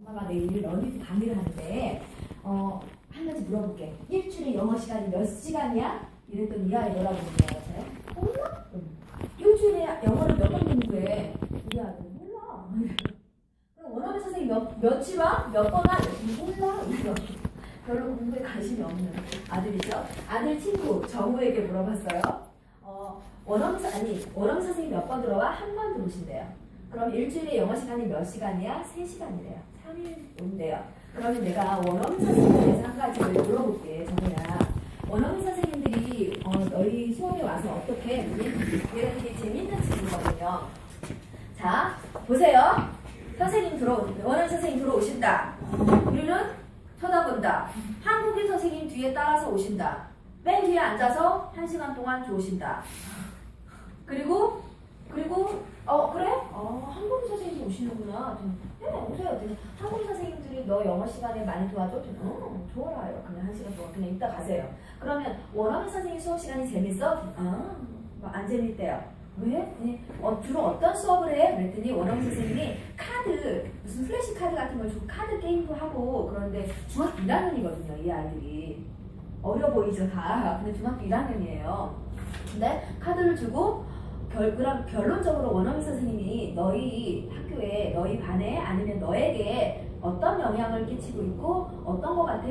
엄마가 내일 러닝 강의를 하는데 한 가지 물어볼게. 일주일에 영어 시간이 몇 시간이야? 이랬더니 이 아이 뭐라고 물어봐요? 몰라? 일주일에 영어를 몇 번 공부해? 우리 아들은 몰라. 그럼 원어민 선생님 며칠 와? 몇 번 와? 몰라. 별로 공부에 관심이 없는 아들이죠. 아들 친구 정우에게 물어봤어요. 원어민 선생님 몇 번 들어와? 한 번 들어오신대요. 그럼 일주일에 영어 시간이 몇 시간이야? 3시간이래요. 3일 온대요. 그러면 내가 원어민 선생님에 대해서 한 가지를 물어볼게, 정우야. 원어민 선생님들이 너희 수업에 와서 어떻게 얘가 되게 재밌는 친구거든요. 자, 보세요. 원어민 선생님 들어오신다. 우리는 쳐다본다. 한국인 선생님 뒤에 따라서 오신다. 맨 뒤에 앉아서 1시간 동안 좋으신다. 그리고 그래? 한국인 선생님도 오시는구나. 네, 오세요. 한국인 선생님들이 너 영어 시간에 많이 도와줘? 좋아요. 그냥 1시간 동안 그냥 이따 가세요. 그러면 원어민 선생님 수업 시간이 재밌어? 안 재밌대요. 왜? 주로 어떤 수업을 해? 그랬더니 원어민 선생님이 무슨 플래시 카드 같은 걸 주고 카드 게임도 하고 그런데 중학교 1학년이거든요, 이 아이들이. 어려 보이죠, 다. 근데 중학교 1학년이에요. 근데 카드를 주고 그럼 결론적으로 원어민 선생님이 너희 학교에, 너희 반에 아니면 너에게 어떤 영향을 끼치고 있고 어떤 것 같아?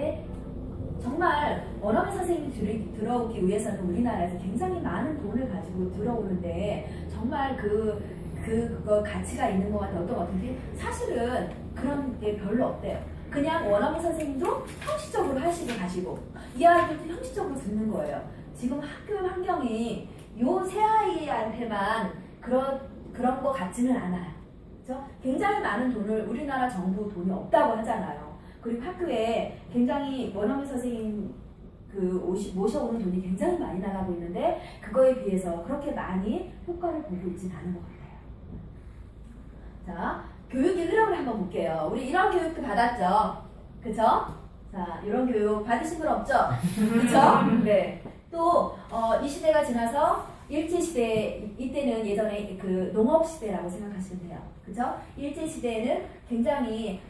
정말 원어민 선생님이 들어오기 위해서는 우리나라에서 굉장히 많은 돈을 가지고 들어오는데 정말 그거 가치가 있는 것 같아. 어떤 것 같은데 사실은 그런 게 별로 없대요. 그냥 원어민 선생님도 형식적으로 하시고 가시고 이 아이들도 형식적으로 듣는 거예요. 지금 학교 환경이 요 새 아이한테만 그런 거 같지는 않아요. 그렇죠? 굉장히 많은 돈을 우리나라 정부 돈이 없다고 하잖아요. 그리고 학교에 굉장히 원어민 선생님 모셔오는 돈이 굉장히 많이 나가고 있는데 그거에 비해서 그렇게 많이 효과를 보고 있지는 않은 것 같아요. 자, 교육의 흐름을 한번 볼게요. 우리 이런 교육도 받았죠? 그쵸? 자, 이런 교육 받으신 분 없죠? 그쵸? 네. 또, 이 시대가 지나서 일제시대, 이때는 예전에 농업시대라고 생각하시면 돼요. 그쵸? 일제시대에는 굉장히,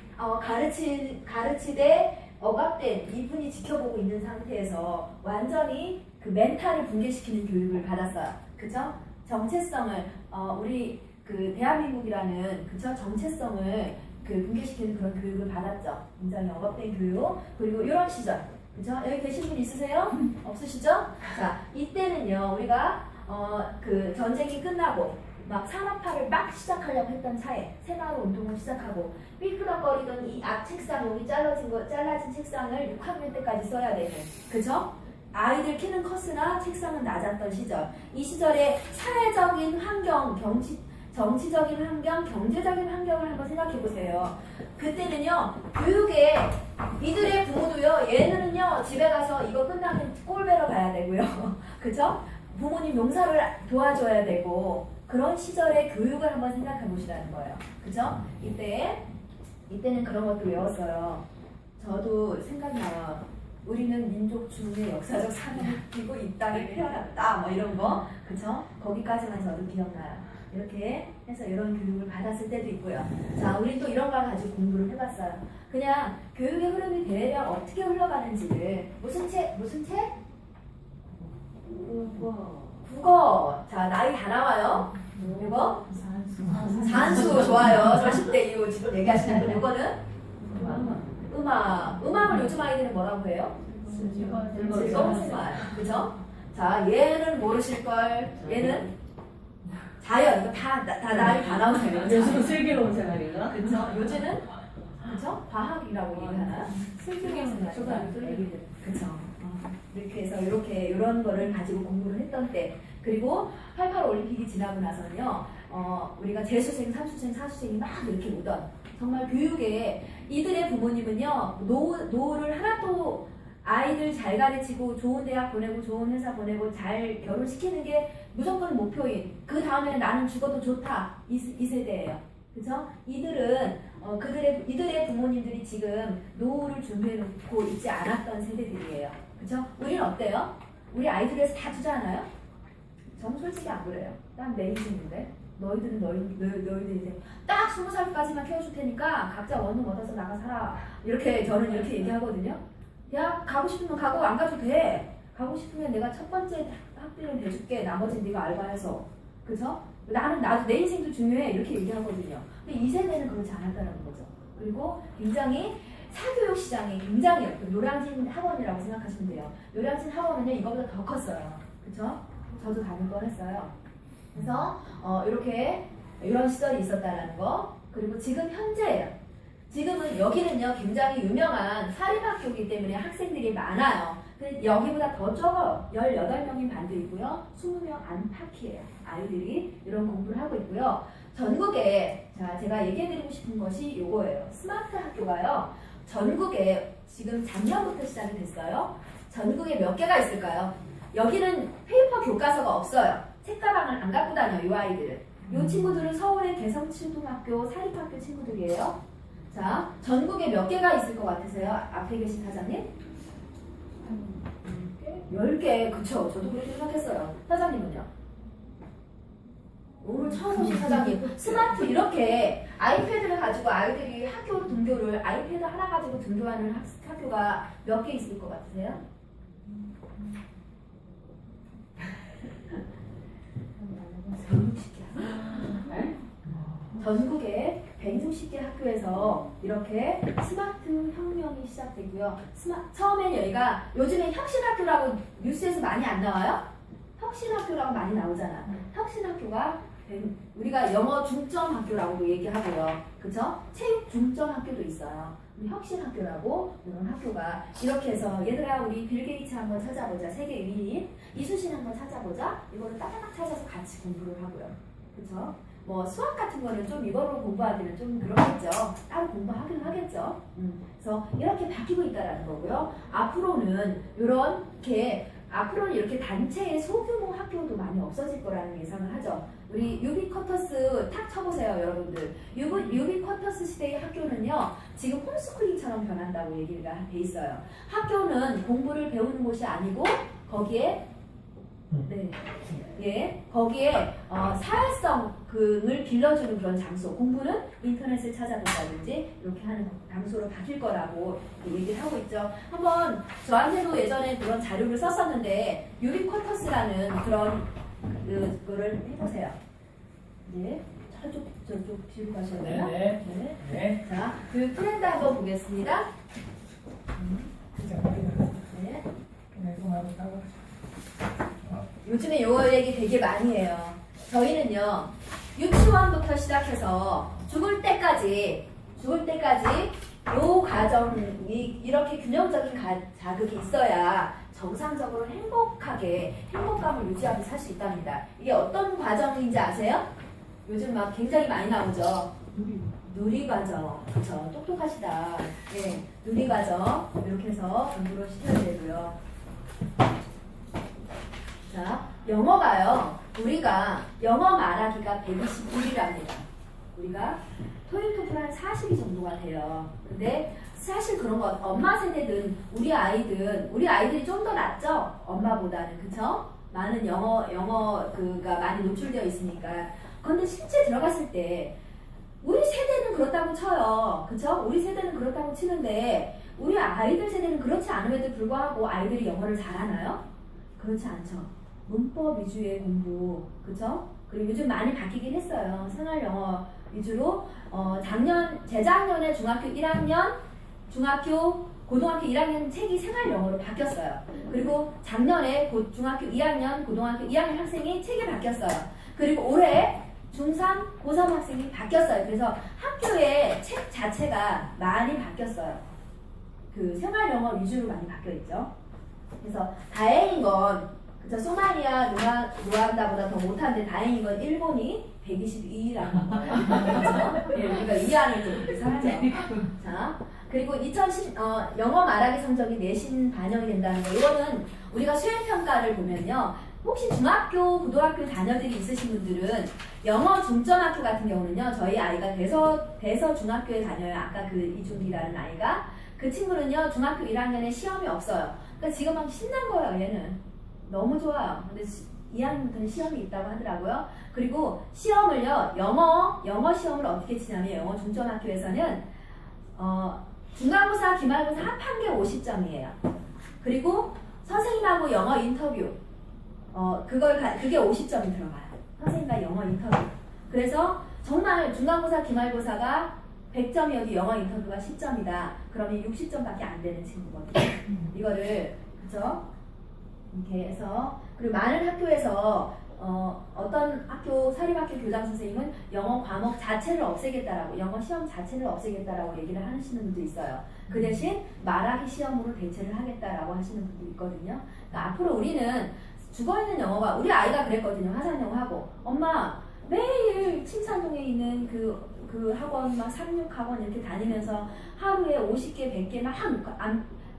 가르치되 억압된 이분이 지켜보고 있는 상태에서 완전히 그 멘탈을 붕괴시키는 교육을 받았어요. 그쵸? 정체성을, 우리 대한민국이라는, 그쵸? 정체성을 붕괴시키는 그런 교육을 받았죠. 굉장히 억압된 교육. 그리고 이런 시절. 그죠? 여기 계신 분 있으세요? 없으시죠? 자, 이때는요, 우리가, 전쟁이 끝나고, 막 산업화를 막 시작하려고 했던 차에, 새마을 운동을 시작하고, 삐끄덕거리던 이 앞 책상, 여기 잘라진 책상을 6학년 때까지 써야 되는, 그죠? 아이들 키는 컸으나 책상은 낮았던 시절. 이 시절에 사회적인 환경, 정치적인 환경, 경제적인 환경을 한번 생각해 보세요. 그때는요, 교육에 이들의 부모도요, 얘는요, 집에 가서 이거 끝나면 꼴 배러 가야 되고요. 그죠? 부모님 농사를 도와줘야 되고, 그런 시절의 교육을 한번 생각해 보시라는 거예요. 그죠? 이때는 그런 것도 외웠어요. 저도 생각나요. 우리는 민족 중의 역사적 사명을 띠고 이 땅에 태어났다. 뭐 이런 거. 그죠? 거기까지만 저도 기억나요. 이렇게 해서 이런 교육을 받았을 때도 있고요. 자, 우리 또 이런 걸 가지고 공부를 해봤어요. 그냥 교육의 흐름이 대략 어떻게 흘러가는지를 무슨 책? 국어. 자, 나이 다 나와요. 이거? 산수 좋아요. 40대 이후 지금 얘기하시는 분. 이거는? 음악을 요즘 아이들은 뭐라고 해요? 즐거운 생활. 그죠? 자, 얘는 모르실걸. 얘는? 자연. 이거 다 나이 다 나오세요. 요즘은 슬기로운 생활인가? 그쵸? 요즘은? 그쵸? 과학이라고 얘기하나? 슬기로운 생활. 애기들. 그쵸? 이렇게 해서 이런 거를 가지고 공부를 했던 때. 그리고 88 올림픽이 지나고 나서는요, 우리가 재수생, 삼수생, 사수생이 막 이렇게 오던, 정말 교육에 이들의 부모님은요, 노후를 하나도 아이들 잘 가르치고 좋은 대학 보내고 좋은 회사 보내고 잘 결혼시키는 게 무조건 목표인, 그 다음에 나는 죽어도 좋다, 이 세대예요. 그죠? 이들은 이들의 부모님들이 지금 노후를 준비해놓고 있지 않았던 세대들이에요. 그죠? 우리는 어때요? 우리 아이들에서 다 투자하나요? 저는 솔직히 안 그래요. 난 매니지인데. 너희들은 너희들 이제 딱 20살까지만 키워줄 테니까 각자 원룸 얻어서 나가 살아. 이렇게 저는 이렇게 얘기하거든요. 야, 가고 싶으면 가고 안 가도 돼. 가고 싶으면 내가 첫 번째 학비는 대줄게. 나머지는 네가 알바해서. 그죠? 나도 내 인생도 중요해. 이렇게 얘기하거든요. 근데 이 세대는 그렇지 않았다는 거죠. 그리고 굉장히 사교육 시장이 굉장히 노량진 학원이라고 생각하시면 돼요. 노량진 학원은요, 이거보다 더 컸어요. 그쵸? 저도 다닐 뻔했어요. 그래서 이렇게 이런 시절이 있었다라는 거. 그리고 지금 현재예요. 지금은 여기는요, 굉장히 유명한 사립학교이기 때문에 학생들이 많아요. 근데 여기보다 더 적어요. 18명인 반도 있고요. 20명 안팎이에요. 아이들이 이런 공부를 하고 있고요. 전국에, 자, 제가 얘기해드리고 싶은 것이 이거예요. 스마트 학교가요. 전국에 지금 작년부터 시작이 됐어요. 전국에 몇 개가 있을까요? 여기는 페이퍼 교과서가 없어요. 책가방을 안 갖고 다녀요, 이 아이들은. 이 친구들은 서울의 개성초등학교 사립학교 친구들이에요. 자, 전국에 몇 개가 있을 것 같으세요? 앞에 계신 사장님? 10개, 그쵸. 저도 그렇게 생각했어요. 사장님은요? 오늘 처음 오신 사장님, 스마트 이렇게 아이패드를 가지고 아이들이 학교 등교를 아이패드 하나 가지고 등교하는 학교가 몇 개 있을 것 같으세요? 전국에 160개 학교에서 이렇게 스마트 혁명이 시작되고요. 처음엔 여기가 요즘에 혁신학교라고 뉴스에서 많이 안 나와요? 혁신학교라고 많이 나오잖아. 혁신학교가 우리가 영어 중점학교라고도 얘기하고요. 그쵸? 체육 중점학교도 있어요. 혁신학교라고 이런 학교가 이렇게 해서 얘들아 우리 빌 게이츠 한번 찾아보자. 세계 위인 이수신 한번 찾아보자. 이거를 따닥 찾아서 같이 공부를 하고요. 그쵸? 뭐 수학 같은 거는 좀 이거로 공부하기는 좀 그렇겠죠. 따로 공부하긴 하겠죠. 그래서 이렇게 바뀌고 있다라는 거고요. 앞으로는 이렇게 단체의 소규모 학교도 많이 없어질 거라는 예상을 하죠. 우리 유비쿼터스 탁 쳐보세요, 여러분들. 유비쿼터스 시대의 학교는요, 지금 홈스쿨링처럼 변한다고 얘기가 돼 있어요. 학교는 공부를 배우는 곳이 아니고 거기에 거기에 사회성을 길러주는 그런 장소, 공부는 인터넷을 찾아본다든지 이렇게 하는 장소로 바뀔 거라고 얘기를 하고 있죠. 한번 저한테도 예전에 그런 자료를 썼었는데 유비쿼터스라는 그런 그거를 해보세요. 네, 저쪽 뒤로 가셔야 돼요. 네. 자, 그 트렌드 한번 보겠습니다. 네. 요즘에 요 얘기 되게 많이 해요. 저희는요, 유치원부터 시작해서 죽을 때까지 요 과정이 이렇게 균형적인 자극이 있어야 정상적으로 행복감을 유지하고 살 수 있답니다. 이게 어떤 과정인지 아세요? 요즘 막 굉장히 많이 나오죠. 누리과정. 그쵸. 똑똑하시다. 네, 누리과정. 이렇게 해서 공부를 시켜야 되고요. 자, 영어가요. 우리가 영어 말하기가 121이랍니다. 우리가 토익 토플 한 42 정도가 돼요. 근데 사실 그런 거 엄마 세대든 우리 아이들이 좀 더 낫죠? 엄마보다는. 그쵸? 많은 영어가 많이 노출되어 있으니까. 근데 실제 들어갔을 때 우리 세대는 그렇다고 쳐요. 그쵸? 우리 세대는 그렇다고 치는데 우리 아이들 세대는 그렇지 않음에도 불구하고 아이들이 영어를 잘하나요? 그렇지 않죠. 문법 위주의 공부, 그쵸? 그리고 요즘 많이 바뀌긴 했어요. 생활 영어 위주로 재작년에 중학교 1학년, 고등학교 1학년 책이 생활 영어로 바뀌었어요. 그리고 작년에 중학교 2학년, 고등학교 2학년 학생이 책이 바뀌었어요. 그리고 올해 중3, 고3 학생이 바뀌었어요. 그래서 학교의 책 자체가 많이 바뀌었어요. 그 생활 영어 위주로 많이 바뀌어 있죠. 그래서 다행인 건 그쵸, 소마리아, 루안다보다 더 못한데 다행인 건 일본이 122라는 거예요. 그렇죠? 예, 우리가 위안을 좀 이렇게 사죠. 자, 그리고 영어 말하기 성적이 내신 반영이 된다는 거. 이거는 우리가 수행평가를 보면요. 혹시 중학교, 고등학교 자녀들이 있으신 분들은 영어 중점학교 같은 경우는요. 저희 아이가 대서 중학교에 다녀요. 아까 그 이준이라는 아이가. 그 친구는요. 중학교 1학년에 시험이 없어요. 그러니까 지금 막 신난 거예요. 얘는. 너무 좋아요. 근데 2학년부터는 시험이 있다고 하더라고요. 그리고 시험을요, 영어 시험을 어떻게 치냐면 영어 중점학교에서는 중간고사, 기말고사 합한 게 50점이에요. 그리고 선생님하고 영어 인터뷰, 그게 50점이 들어가요. 선생님과 영어 인터뷰. 그래서 정말 중간고사, 기말고사가 100점이어도 영어 인터뷰가 10점이다. 그러면 60점밖에 안 되는 친구거든요. 이거를, 그죠? 이렇게 해서. 그리고 많은 학교에서, 어떤 학교, 사립학교 교장 선생님은 영어 과목 자체를 없애겠다라고, 영어 시험 자체를 없애겠다라고 얘기를 하시는 분도 있어요. 그 대신 말하기 시험으로 대체를 하겠다라고 하시는 분도 있거든요. 그러니까 앞으로 우리는 죽어있는 영어가, 우리 아이가 그랬거든요. 화상영어하고. 엄마, 매일 칭찬동에 있는 그 학원, 막 36학원 이렇게 다니면서 하루에 50개, 100개 막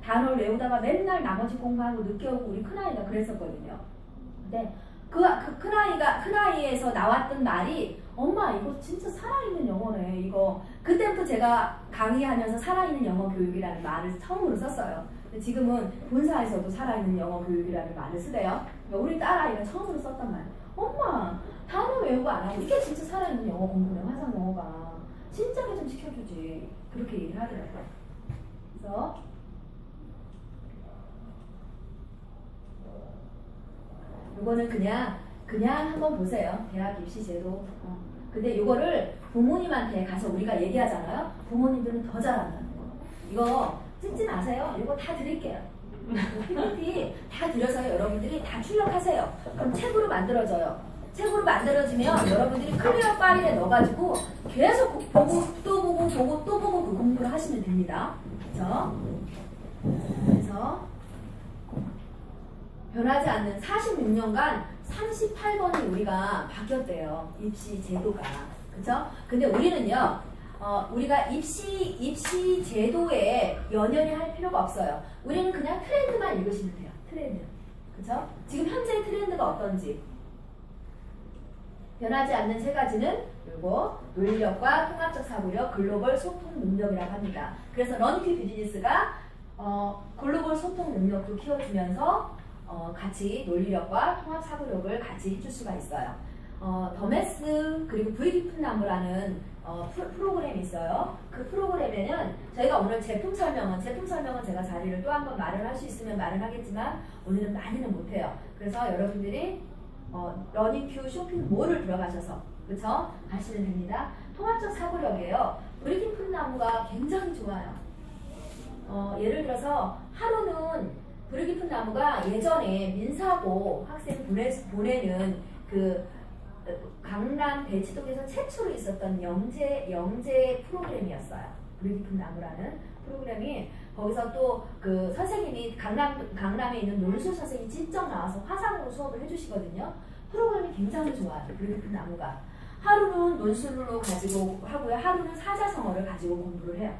단어를 외우다가 맨날 나머지 공부하고 늦게 오고 우리 큰아이가 그랬었거든요. 근데 큰아이에서 나왔던 말이 엄마 이거 진짜 살아있는 영어네. 이거 그때부터 제가 강의하면서 살아있는 영어 교육이라는 말을 처음으로 썼어요. 근데 지금은 본사에서도 살아있는 영어 교육이라는 말을 쓰대요. 우리 딸아이가 처음으로 썼단 말이에요. 엄마 단어 외우고 안 하고 이게 진짜 살아있는 영어 공부네. 화상 영어가 진작에 좀 시켜주지. 그렇게 얘기를 하더라고요. 그래서 이거는 그냥 한번 보세요. 대학 입시 제도. 근데 이거를 부모님한테 가서 우리가 얘기하잖아요. 부모님들은 더 잘한다는 거. 이거 찍지 마세요. 이거 다 드릴게요. PPT 다 드려서요. 여러분들이 다 출력하세요. 그럼 책으로 만들어져요. 책으로 만들어지면 여러분들이 클리어 파일에 넣어가지고 계속 보고 또 보고 보고 또 보고 그 공부를 하시면 됩니다. 그래서 변하지 않는 46년간 38번이 우리가 바뀌었대요. 입시 제도가. 그죠? 근데 우리는요, 우리가 입시 제도에 연연히 할 필요가 없어요. 우리는 그냥 트렌드만 읽으시면 돼요. 트렌드. 그죠? 지금 현재의 트렌드가 어떤지. 변하지 않는 세 가지는 요거 논리력과 통합적 사고력, 글로벌 소통 능력이라고 합니다. 그래서 러닝큐 비즈니스가 글로벌 소통 능력도 키워주면서 같이 논리력과 통합 사고력을 같이 해줄 수가 있어요. 더메스 그리고 브이 깊은 나무라는 프로그램이 있어요. 그 프로그램에는 저희가 오늘 제품 설명은 제가 자리를 또 한 번 말을 할 수 있으면 말을 하겠지만 오늘은 많이는 못해요. 그래서 여러분들이 러닝큐 쇼핑몰을 들어가셔서 그쵸? 가시면 됩니다. 통합적 사고력이에요. 브이 깊은 나무가 굉장히 좋아요. 예를 들어서 하루는 브이 깊은 나무가 예전에 민사고 학생 보내는 그 강남 대치동에서 최초로 있었던 영재 프로그램이었어요. 브이 깊은 나무라는 프로그램이 거기서 또 그 선생님이 강남에 있는 논술 선생님이 직접 나와서 화상으로 수업을 해주시거든요. 프로그램이 굉장히 좋아요. 브이 깊은 나무가. 하루는 논술로 가지고 하고요. 하루는 사자성어를 가지고 공부를 해요.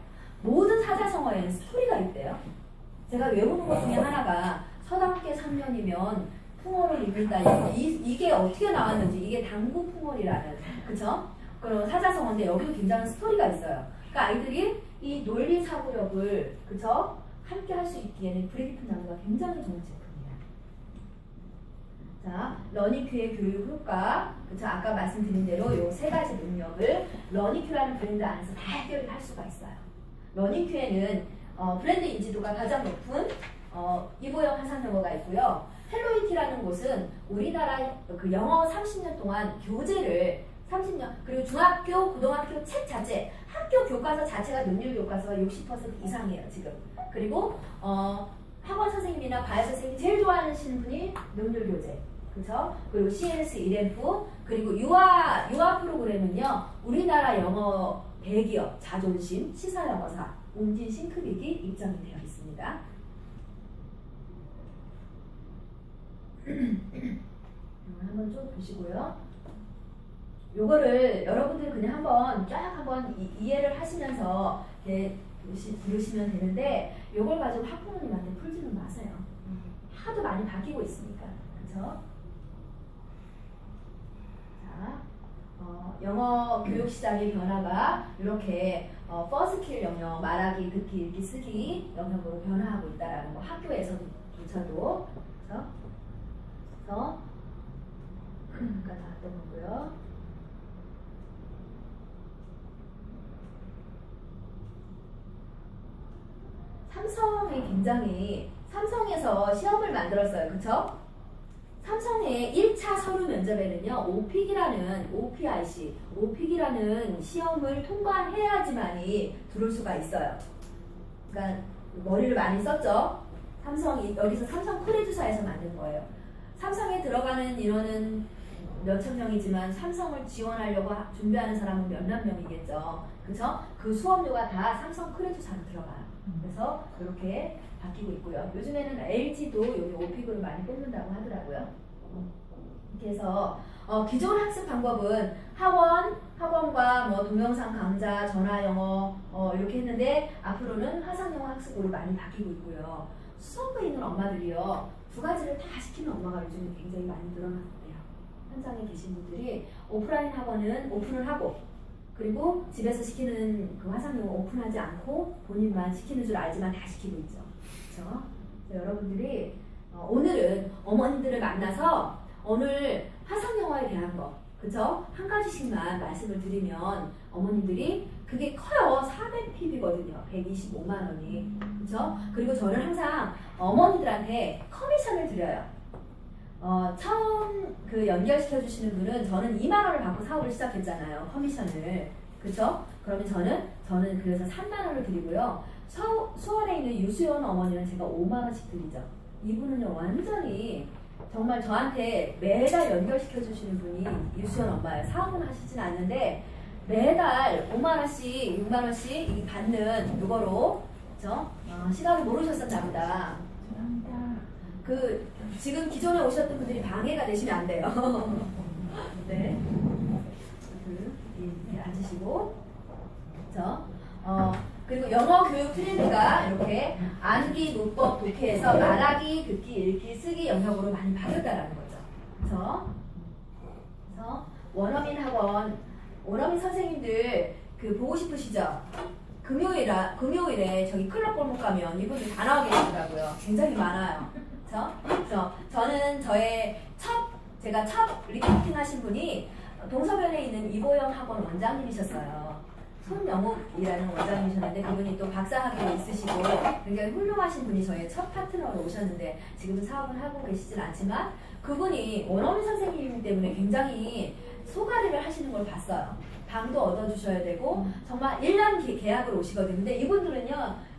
모든 사자성어에는 스토리가 있대요. 제가 외우는 것 중에 하나가 서당계 3년이면 풍어를 입는다. 이게 어떻게 나왔는지 이게 당구풍월이라는 그쵸? 그런 사자성어인데 여기도 굉장한 스토리가 있어요. 그러니까 아이들이 이 논리 사고력을 그쵸? 함께 할 수 있기에는 브이 깊은 나무가 굉장히 좋은 제품이에요. 자, 러닝큐의 교육 효과 그쵸? 아까 말씀드린 대로 요 세 가지 능력을 러닝큐라는 브랜드 안에서 다 해결할 수가 있어요. 러닝큐에는 브랜드 인지도가 가장 높은 이보영 화상영어가 있고요. 헬로이티라는 곳은 우리나라 그 영어 30년 동안 교재를 30년 그리고 중학교, 고등학교 책 자체 학교 교과서 자체가 능률 교과서가 60% 이상이에요 지금. 그리고 학원 선생님이나 과외 선생님이 제일 좋아하시는 분이 능률 교재. 그렇죠? 그리고 CNS 1F 그리고 유아 프로그램은요. 우리나라 영어 대기업 자존심 시사영어사 웅진 싱크빅이 입점이 되어 있습니다. 한번 쭉 보시고요. 요거를 여러분들이 그냥 한번 쫙 한번 이해를 하시면서 들으시면 되는데 요걸 가지고 학부모님한테 풀지는 마세요. 하도 많이 바뀌고 있으니까. 그쵸? 자, 영어 교육 시장의 변화가 이렇게 퍼스킬 영역, 말하기, 듣기, 읽기, 쓰기 영역으로 변화하고 있다라는 거 학교에서조차도 그래서 아까 나왔던 거고요. 삼성에서 시험을 만들었어요. 그쵸? 삼성의 1차 서류 면접에는요, OPIC이라는 시험을 통과해야지만이 들어올 수가 있어요. 그러니까 머리를 많이 썼죠. 여기서 삼성 크레드사에서 만든 거예요. 삼성에 들어가는 인원은 몇천 명이지만 삼성을 지원하려고 준비하는 사람은 몇몇 명이겠죠. 그쵸? 그 수업료가 다 삼성 크레드사로 들어가요. 그래서 이렇게 바뀌고 있고요. 요즘에는 LG도 여기 오픽으로 많이 뽑는다고 하더라고요. 이렇게 해서 기존 학습 방법은 학원과 뭐 동영상 강좌, 전화 영어 이렇게 했는데 앞으로는 화상 영어 학습으로 많이 바뀌고 있고요. 수험부에 있는 엄마들이요, 두 가지를 다 시키는 엄마가 요즘에 굉장히 많이 늘어났대요. 현장에 계신 분들이 오프라인 학원은 오픈을 하고, 그리고 집에서 시키는 그 화상 영어 오픈하지 않고 본인만 시키는 줄 알지만 다 시키고 있죠. 그렇죠? 여러분들이 오늘은 어머님들을 만나서 오늘 화상 영어에 대한 거, 그쵸? 한 가지씩만 말씀을 드리면 어머님들이 그게 커요. 400pb거든요. 125만 원이. 그쵸? 그리고 저는 항상 어머니들한테 커미션을 드려요. 처음 연결시켜 주시는 분은 저는 2만 원을 받고 사업을 시작했잖아요. 커미션을. 그쵸? 그러면 저는 그래서 3만 원을 드리고요. 수원에 있는 유수연 어머니는 제가 5만 원씩 드리죠. 이분은요, 완전히 정말 저한테 매달 연결시켜 주시는 분이 유수연 엄마예요. 사업은 하시진 않는데 매달 5만 원씩, 6만 원씩 받는 요거로, 그쵸? 시간을 모르셨었나 보다. 지금 기존에 오셨던 분들이 방해가 되시면 안 돼요. 네. 앉으시고. 그쵸? 그리고 영어 교육 트렌드가 이렇게 암기, 문법, 독해에서 말하기, 듣기, 읽기, 쓰기 영역으로 많이 바뀌었다라는 거죠. 그래서 원어민 선생님들 보고 싶으시죠? 금요일에 저기 클럽 골목 가면 이분들 다 나와 계시더라고요. 굉장히 많아요. 그래서 저는 제가 첫 리포팅 하신 분이 동서변에 있는 이보영 학원 원장님이셨어요. 손영욱이라는 원장님이셨는데 그분이 또 박사학위가 있으시고 굉장히 훌륭하신 분이 저의 첫 파트너로 오셨는데 지금은 사업을 하고 계시진 않지만 그분이 원어민 선생님이기 때문에 굉장히 소가리를 하시는 걸 봤어요. 방도 얻어주셔야 되고 정말 1년 계약으로 오시거든요. 근데 이분들은요,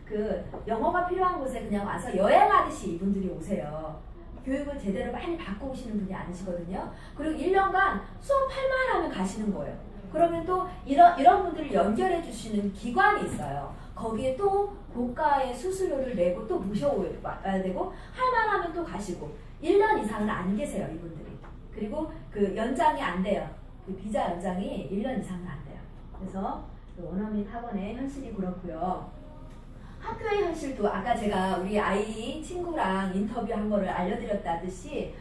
영어가 필요한 곳에 그냥 와서 여행하듯이 이분들이 오세요. 교육을 제대로 많이 받고 오시는 분이 아니시거든요. 그리고 1년간 수업할만 하면 가시는 거예요. 그러면 또 이런 분들을 연결해 주시는 기관이 있어요. 거기에 또 고가의 수수료를 내고 또 모셔와야 되고 할만하면 또 가시고 1년 이상은 안 계세요, 이분들이. 그리고 연장이 안 돼요. 비자 연장이 1년 이상은 안 돼요. 그래서 원어민 학원의 현실이 그렇고요. 학교의 현실도 아까 제가 우리 아이 친구랑 인터뷰한 거를 알려드렸다듯이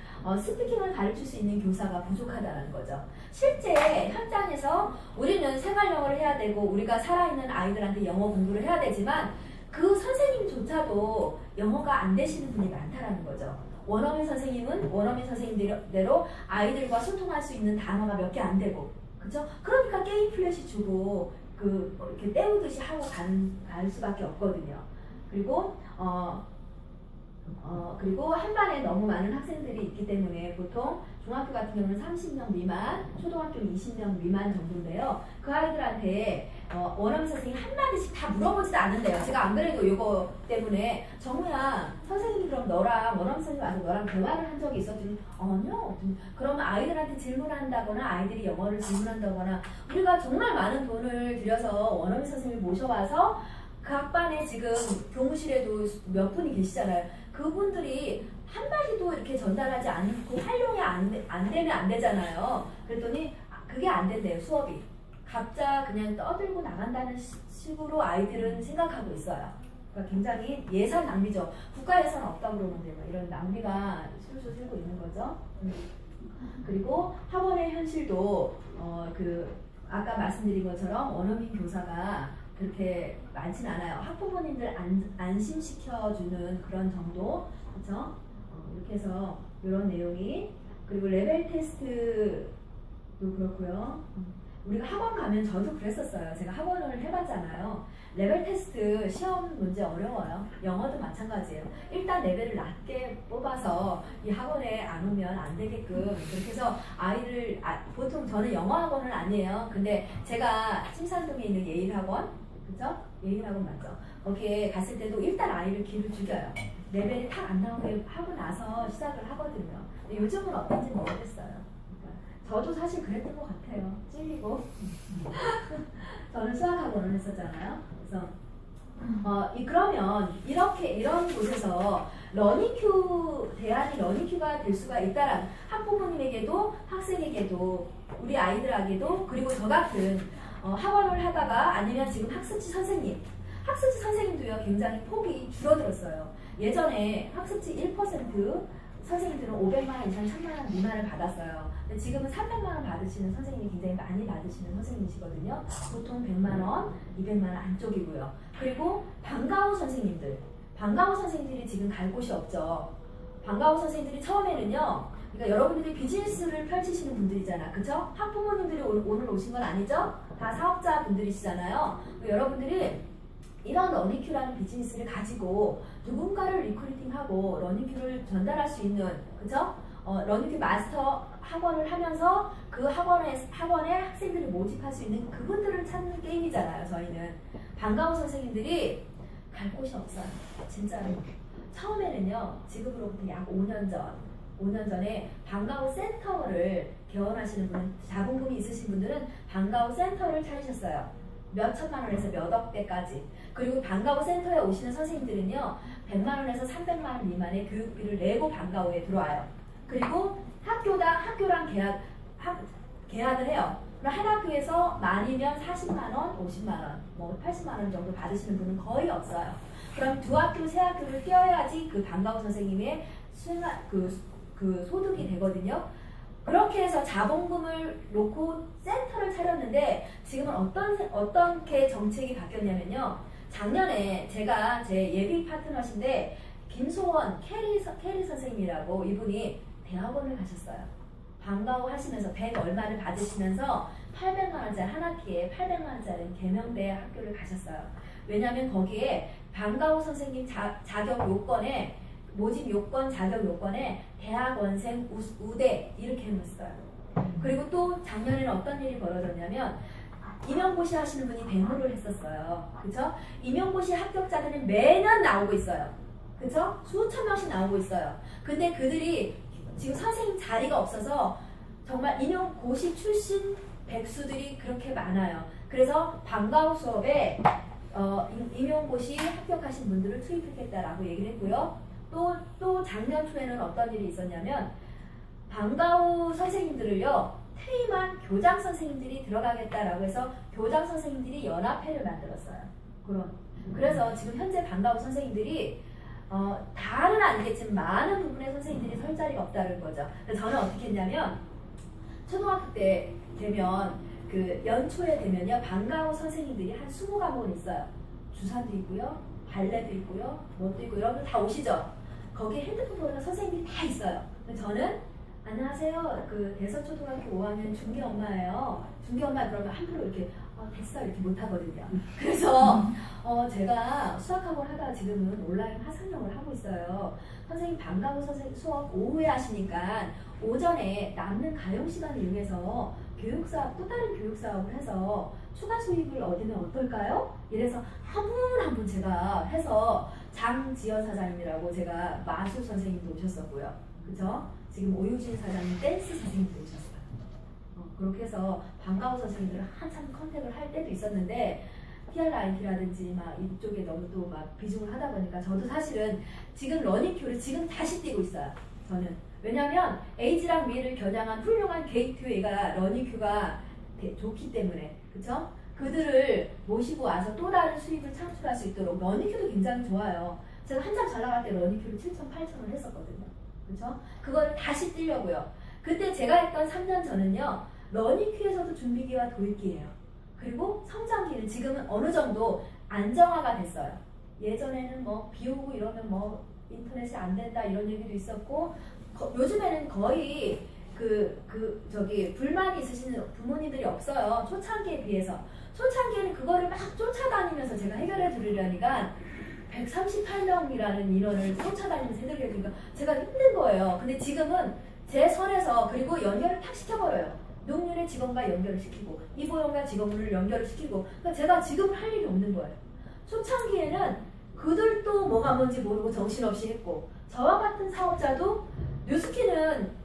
스피킹을 가르칠 수 있는 교사가 부족하다는 거죠. 실제 현장에서 우리는 생활영어를 해야 되고 우리가 살아있는 아이들한테 영어 공부를 해야 되지만 그 선생님조차도 영어가 안 되시는 분이 많다라는 거죠. 원어민 선생님은 원어민 선생님대로 아이들과 소통할 수 있는 단어가 몇 개 안 되고, 그렇죠? 그러니까 게임 플래시 주고 이렇게 때우듯이 하고 갈 수밖에 없거든요. 그리고 그리고 한 반에 너무 많은 학생들이 있기 때문에 보통 중학교 같은 경우는 30명 미만, 초등학교는 20명 미만 정도인데요. 그 아이들한테 원어민 선생님이 한마디씩 다 물어보지도 않는데요. 제가 안 그래도 이거 때문에 정우야, 선생님이 그럼 너랑 원어민 선생님 와서 너랑 대화를 한 적이 있었더니 아니요. 그러면 아이들한테 질문한다거나 아이들이 영어를 질문한다거나 우리가 정말 많은 돈을 들여서 원어민 선생님을 모셔와서 각 반에 지금 교무실에도 몇 분이 계시잖아요. 그분들이 한마디도 이렇게 전달하지 않고 활용이 안 되면 안 되잖아요. 그랬더니 그게 안 된대요, 수업이. 각자 그냥 떠들고 나간다는 식으로 아이들은 생각하고 있어요. 그러니까 굉장히 예산 낭비죠. 국가 예산 없다고 그러는데 뭐 이런 낭비가 술술 새고 있는 거죠. 그리고 학원의 현실도 아까 말씀드린 것처럼 원어민 교사가 그렇게 많진 않아요. 학부모님들 안심시켜주는 그런 정도, 그렇죠? 이렇게 해서 이런 내용이. 그리고 레벨 테스트도 그렇고요. 우리가 학원 가면 저도 그랬었어요. 제가 학원을 해봤잖아요. 레벨 테스트 시험 문제 어려워요. 영어도 마찬가지예요. 일단 레벨을 낮게 뽑아서 이 학원에 안 오면 안 되게끔 그렇게 해서 아이를 보통 저는 영어 학원은 아니에요. 근데 제가 침산동에 있는 예일학원, 그죠? 예일학원 맞죠? 거기에 갔을 때도 일단 아이를 기를 죽여요. 레벨이 탁 안 나오게 하고 나서 시작을 하거든요. 근데 요즘은 어떤지 모르겠어요. 그러니까 저도 사실 그랬던 것 같아요. 찔리고. 저는 수학학원을 했었잖아요. 그래서 그러면 이런 곳에서 러닝큐 대안이 러닝큐가 될 수가 있다란 학부모님에게도 학생에게도 우리 아이들에게도 그리고 저 같은 학원을 하다가 아니면 지금 학습지 선생님도요 굉장히 폭이 줄어들었어요. 예전에 학습지 1% 선생님들은 500만원 이상 1000만원 미만을 받았어요. 근데 지금은 300만원 받으시는 선생님이 굉장히 많이 받으시는 선생님이시거든요. 보통 100만원, 200만원 안쪽이고요. 그리고 방과후 선생님들이 지금 갈 곳이 없죠. 방과후 선생님들이 처음에는요, 그러니까 여러분들이 비즈니스를 펼치시는 분들이잖아. 그쵸? 학부모님들이 오늘 오신 건 아니죠? 다 사업자 분들이시잖아요. 여러분들이 이런 러닝큐라는 비즈니스를 가지고 누군가를 리크루팅하고 러닝큐를 전달할 수 있는, 그죠? 러닝큐 마스터 학원을 하면서 그 학원에 학생들을 모집할 수 있는 그분들을 찾는 게임이잖아요. 저희는 방과후 선생님들이 갈 곳이 없어요. 진짜로. 처음에는요, 지금으로부터 약 5년 전에 방과후 센터를 개원하시는 분은, 자본금이 있으신 분들은 방과후 센터를 차리셨어요. 몇 천만 원에서 몇 억대까지. 그리고 방과후 센터에 오시는 선생님들은요, 100만 원에서 300만 원 미만의 교육비를 내고 방과후에 들어와요. 그리고 학교랑 계약을 해요. 그럼 한 학교에서 많이면 40만 원, 50만 원, 뭐 80만 원 정도 받으시는 분은 거의 없어요. 그럼 두 학교, 세 학교를 띄어야지 그 방과후 선생님의 그 소득이 되거든요. 그렇게 해서 자본금을 놓고 센터를 차렸는데 지금은 어떻게 정책이 바뀌었냐면요. 작년에 제가 제 예비 파트너신데 김소원 캐리 선생님이라고 이분이 대학원을 가셨어요. 방과후 하시면서 100 얼마를 받으시면서 800만 원짜리 한 학기에 800만 원짜리 개명대 학교를 가셨어요. 왜냐하면 거기에 방과후 선생님 자격 요건에 모집 요건, 자격 요건에 대학원생 우대 이렇게 해놨어요. 그리고 또 작년에는 어떤 일이 벌어졌냐면 임용고시 하시는 분이 데모를 했었어요. 그쵸? 임용고시 합격자들이 매년 나오고 있어요. 그쵸? 수천 명씩 나오고 있어요. 근데 그들이 지금 선생님 자리가 없어서 정말 임용고시 출신 백수들이 그렇게 많아요. 그래서 방과후 수업에 임용고시 합격하신 분들을 투입하겠다라고 얘기를 했고요. 또 작년 초에는 어떤 일이 있었냐면 방과후 선생님들을요 퇴임한 교장 선생님들이 들어가겠다라고 해서 교장 선생님들이 연합회를 만들었어요. 그래서 지금 현재 방과후 선생님들이 다는 아니겠지만 많은 부분의 선생님들이 설 자리가 없다는 거죠. 그래서 저는 어떻게 했냐면 초등학교 때 되면 그 연초에 되면요 방과후 선생님들이 한 20과목은 있어요. 주산도 있고요, 발레도 있고요, 뭐도 있고 여러분 다 오시죠? 거기에 핸드폰 번호가 선생님들이 다 있어요. 저는 안녕하세요. 그 대서초등학교 5학년 중기 엄마예요. 중기 엄마 그러면 함부로 이렇게 됐어 이렇게 못하거든요. 그래서 제가 수학학원 하다가 지금은 온라인 화상영어를 하고 있어요. 선생님 방과후 선생님 수업 오후에 하시니까 오전에 남는 가용 시간을 이용해서 교육사업 또 다른 교육사업을 해서 추가 수입을 얻으면 어떨까요? 이래서 한 분 제가 해서 장지연 사장님이라고 제가 마술 선생님도 오셨었고요. 그죠? 지금 오유진 사장님 댄스 선생님도 오셨어요. 그렇게 해서 방과후 선생님들을 한참 컨택을 할 때도 있었는데 TRIT라든지 막 이쪽에 너무 또 막 비중을 하다 보니까 저도 사실은 지금 러닝큐를 지금 다시 뛰고 있어요. 저는. 왜냐면 에이지랑 미를 겨냥한 훌륭한 게이트웨이가 러닝큐가 좋기 때문에. 그쵸? 그들을 모시고 와서 또 다른 수입을 창출할 수 있도록 러닝큐도 굉장히 좋아요. 제가 한참 잘 나갈 때 러닝큐를 7,000, 8,000원 했었거든요. 그쵸? 그걸 다시 뛰려고요. 그때 제가 했던 3년 전은요. 러닝큐에서도 준비기와 도입기예요. 그리고 성장기는 지금은 어느 정도 안정화가 됐어요. 예전에는 뭐 비 오고 이러면 뭐 인터넷이 안 된다 이런 얘기도 있었고 요즘에는 거의 불만이 있으시는 부모님들이 없어요. 초창기에 비해서. 초창기에는 그거를 막 쫓아다니면서 제가 해결해 드리려니까 138명이라는 인원을 쫓아다니면서 해드리려니까 제가 힘든 거예요. 근데 지금은 제 선에서 그리고 연결을 탁 시켜버려요. 농률의 직원과 연결을 시키고 이보영과 직원을 연결을 시키고 그러니까 제가 지금 할 일이 없는 거예요. 초창기에는 그들도 뭐가 뭔지 모르고 정신없이 했고 저와 같은 사업자도 뉴스키는